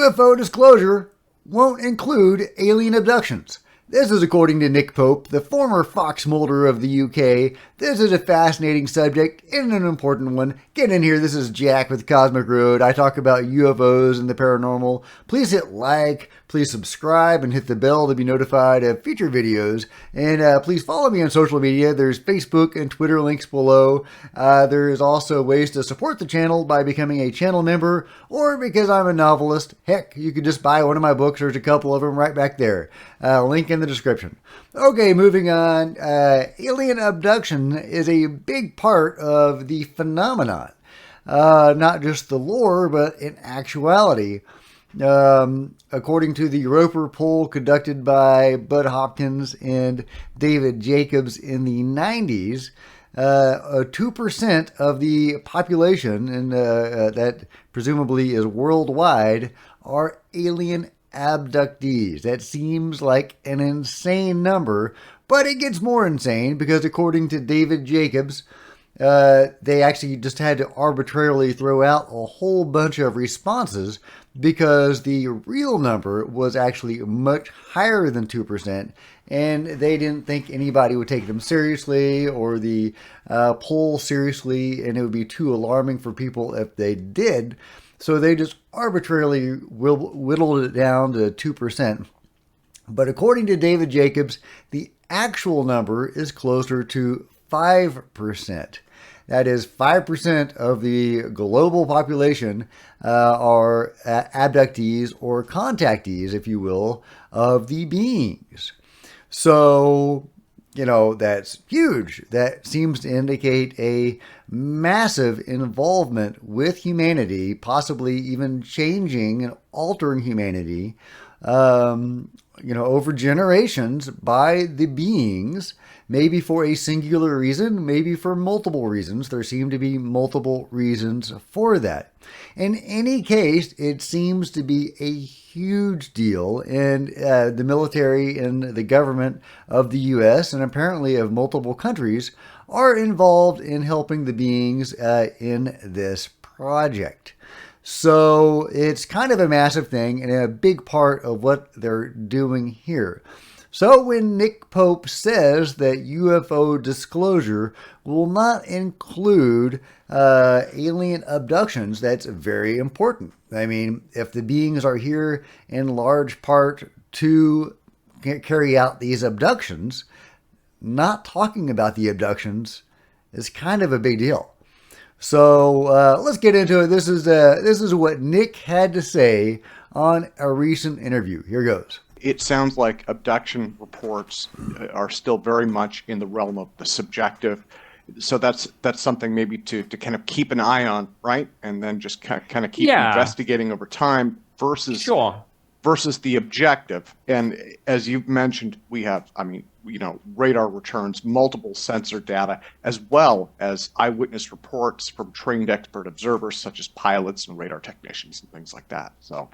UFO disclosure won't include alien abductions. This is according to Nick Pope, the former Fox Mulder of the UK. This is a fascinating subject and an important one. Get in here. This is Jack with Cosmic Road. I talk about UFOs and the paranormal. Please hit like, please subscribe, and hit the bell to be notified of future videos. And please follow me on social media. There's Facebook and Twitter links below. There is also ways to support the channel by becoming a channel member, or because I'm a novelist. Heck, you could just buy one of my books. There's a couple of them right back there. Link in the description. Okay, moving on. Alien abduction is a big part of the phenomenon. Not just the lore, but in actuality. According to the Roper poll conducted by Bud Hopkins and David Jacobs in the 90s, 2% of the population, and that presumably is worldwide, are alien abductees. That seems like an insane number, but it gets more insane because according to David Jacobs, they actually just had to arbitrarily throw out a whole bunch of responses because the real number was actually much higher than 2%, and they didn't think anybody would take them seriously or the poll seriously, and it would be too alarming for people if they did. So they just arbitrarily whittled it down to 2%. But according to David Jacobs, the actual number is closer to 5%. That is 5% of the global population are abductees or contactees, if you will, of the beings. So, you know, that's huge. That seems to indicate a massive involvement with humanity, possibly even changing and altering humanity, over generations by the beings, maybe for a singular reason, maybe for multiple reasons. There seem to be multiple reasons for that. In any case, it seems to be a huge deal, and the military and the government of the U.S. and apparently of multiple countries are involved in helping the beings in this project. So it's kind of a massive thing and a big part of what they're doing here. So when Nick Pope says that UFO disclosure will not include alien abductions, that's very important. I mean, if the beings are here in large part to carry out these abductions, not talking about the abductions is kind of a big deal. So let's get into it. This is what Nick had to say on a recent interview. Here goes. It sounds like abduction reports are still very much in the realm of the subjective. So that's something maybe to kind of keep an eye on, right? And then just kind of keep investigating over time versus the objective. And as you've mentioned, we have, radar returns multiple sensor data, as well as eyewitness reports from trained expert observers such as pilots and radar technicians and things like that. So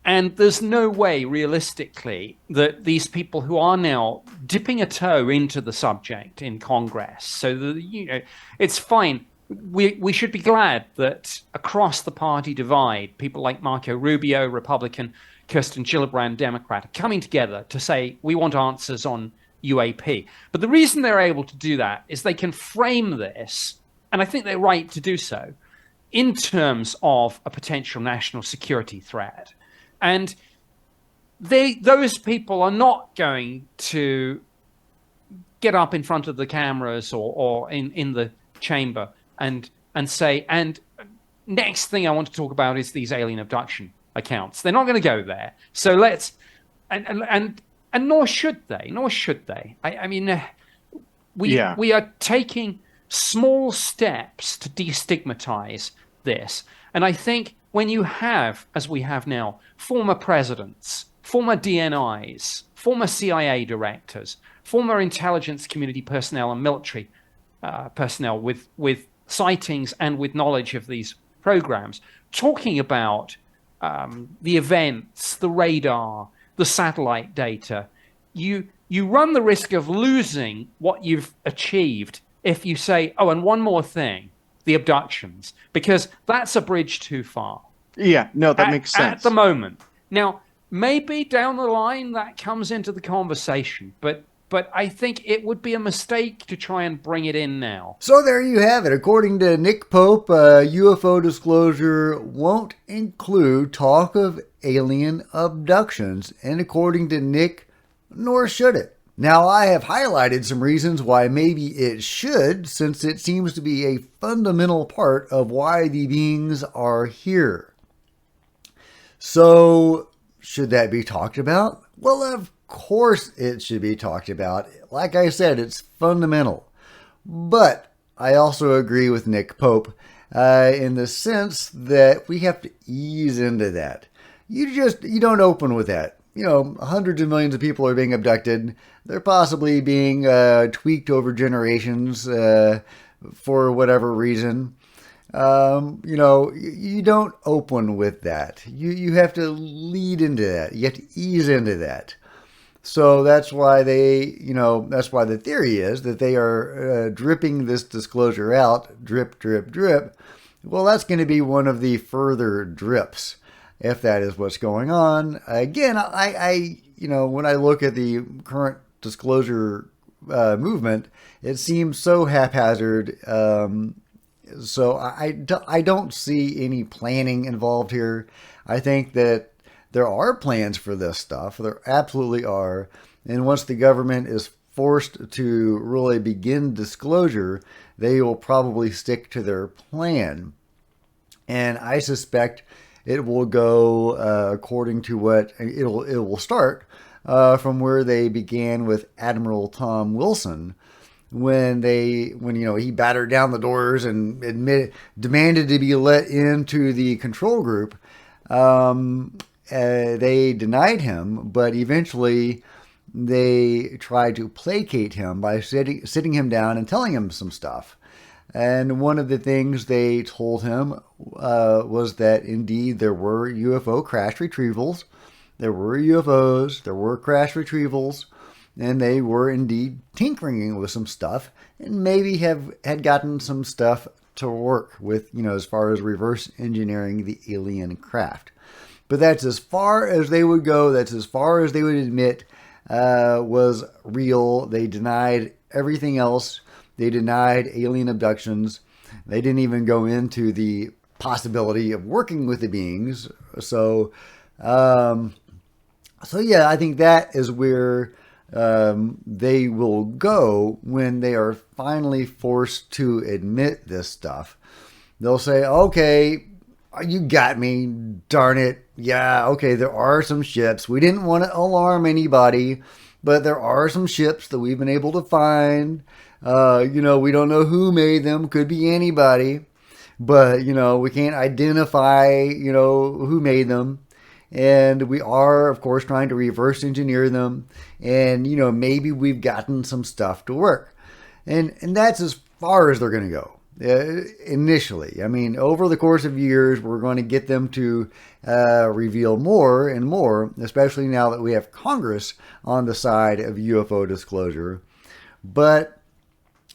And there's no way, realistically, that these people who are now dipping a toe into the subject in Congress, so that, it's fine. We should be glad that across the party divide, people like Marco Rubio, Republican, Kirsten Gillibrand, Democrat, are coming together to say, we want answers on U.A.P. But the reason they're able to do that is they can frame this, and I think they're right to do so, in terms of a potential national security threat. And those people are not going to get up in front of the cameras or in the chamber and say, and next thing I want to talk about is these alien abduction accounts. They're not going to go there. So let's, and nor should they. We are taking small steps to destigmatize this. And I think when you have, as we have now, former presidents, former DNIs, former CIA directors, former intelligence community personnel and military personnel with sightings and with knowledge of these programs, talking about the events, the radar, the satellite data, you run the risk of losing what you've achieved if you say, oh, and one more thing, the abductions, because that's a bridge too far. Yeah, no, that makes at sense. the moment. Now, maybe down the line that comes into the conversation, but I think it would be a mistake to try and bring it in now. So there you have it. According to Nick Pope, UFO disclosure won't include talk of alien abductions. And according to Nick, nor should it. Now, I have highlighted some reasons why maybe it should, since it seems to be a fundamental part of why the beings are here. So, should that be talked about? Well, of course it should be talked about. Like I said, it's fundamental. But I also agree with Nick Pope in the sense that we have to ease into that. You don't open with that. Hundreds of millions of people are being abducted. They're possibly being tweaked over generations for whatever reason. You don't open with that. You have to lead into that. You have to ease into that. So that's why that's why the theory is that they are dripping this disclosure out, drip, drip, drip. Well, that's going to be one of the further drips, if that is what's going on. Again, when I look at the current disclosure movement, it seems so haphazard. So I don't see any planning involved here. I think that there are plans for this stuff. There absolutely are. And once the government is forced to really begin disclosure, they will probably stick to their plan. And I suspect it will go according to what it will start from where they began with Admiral Tom Wilson, when he battered down the doors and demanded to be let into the control group. They denied him, but eventually they tried to placate him by sitting him down and telling him some stuff. And one of the things they told him was that indeed there were UFO crash retrievals, there were UFOs, there were crash retrievals, and they were indeed tinkering with some stuff, and maybe had gotten some stuff to work with, as far as reverse engineering the alien craft. But that's as far as they would go. That's as far as they would admit was real. They denied everything else. They denied alien abductions. They didn't even go into the possibility of working with the beings. So yeah, I think that is where they will go when they are finally forced to admit this stuff. They'll say, okay, you got me, darn it. Yeah, okay, there are some ships. We didn't want to alarm anybody, but there are some ships that we've been able to find. We don't know who made them. Could be anybody. But, we can't identify, who made them. And we are, of course, trying to reverse engineer them. And, maybe we've gotten some stuff to work. And that's as far as they're going to go. Initially. I mean, over the course of years, we're going to get them to reveal more and more, especially now that we have Congress on the side of UFO disclosure. But,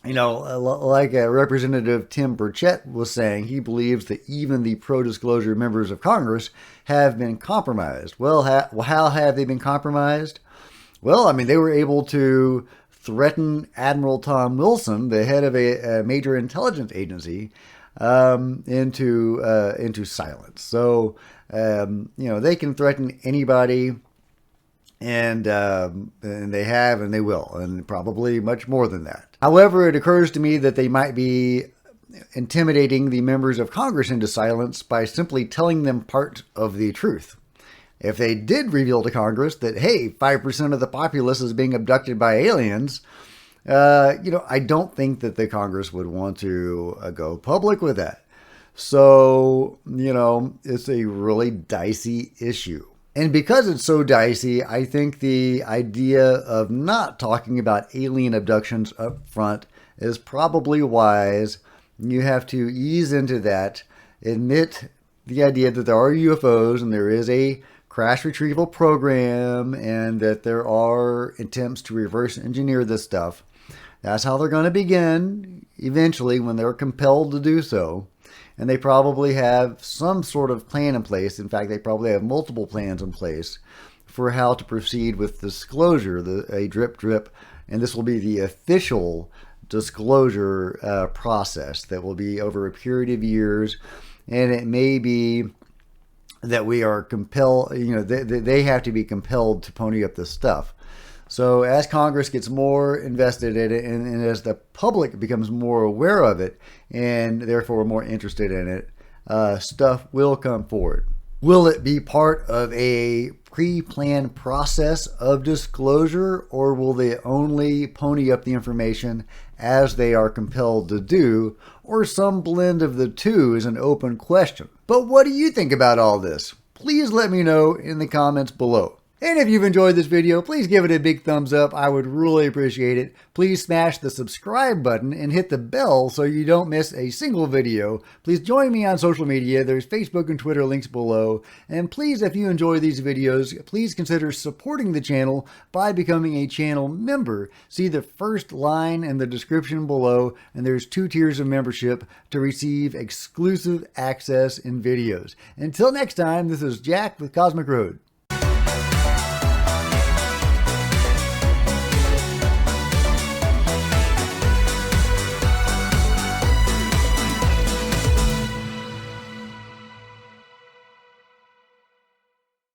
like Representative Tim Burchett was saying, he believes that even the pro-disclosure members of Congress have been compromised. Well, how have they been compromised? Well, I mean, they were able to threaten Admiral Tom Wilson, the head of a major intelligence agency, into silence. So, they can threaten anybody, and they have, and they will, and probably much more than that. However, it occurs to me that they might be intimidating the members of Congress into silence by simply telling them part of the truth. If they did reveal to Congress that, hey, 5% of the populace is being abducted by aliens, I don't think that the Congress would want to go public with that. So, it's a really dicey issue. And because it's so dicey, I think the idea of not talking about alien abductions up front is probably wise. You have to ease into that, admit the idea that there are UFOs and there is a crash retrieval program and that there are attempts to reverse engineer this stuff. That's how they're going to begin eventually when they're compelled to do so. and they probably have some sort of plan in place. In fact, they probably have multiple plans in place for how to proceed with disclosure, a drip drip, and this will be the official disclosure process that will be over a period of years, and it may be that we are compelled, they have to be compelled to pony up this stuff. So as Congress gets more invested in it, and as the public becomes more aware of it, and therefore more interested in it, stuff will come forward. Will it be part of a pre-planned process of disclosure, or will they only pony up the information as they are compelled to do, or some blend of the two is an open question. But what do you think about all this? Please let me know in the comments below. And if you've enjoyed this video, please give it a big thumbs up. I would really appreciate it. Please smash the subscribe button and hit the bell so you don't miss a single video. Please join me on social media. There's Facebook and Twitter links below. And please, if you enjoy these videos, please consider supporting the channel by becoming a channel member. See the first line in the description below, and there's 2 tiers of membership to receive exclusive access and videos. Until next time, this is Jack with Cosmic Road.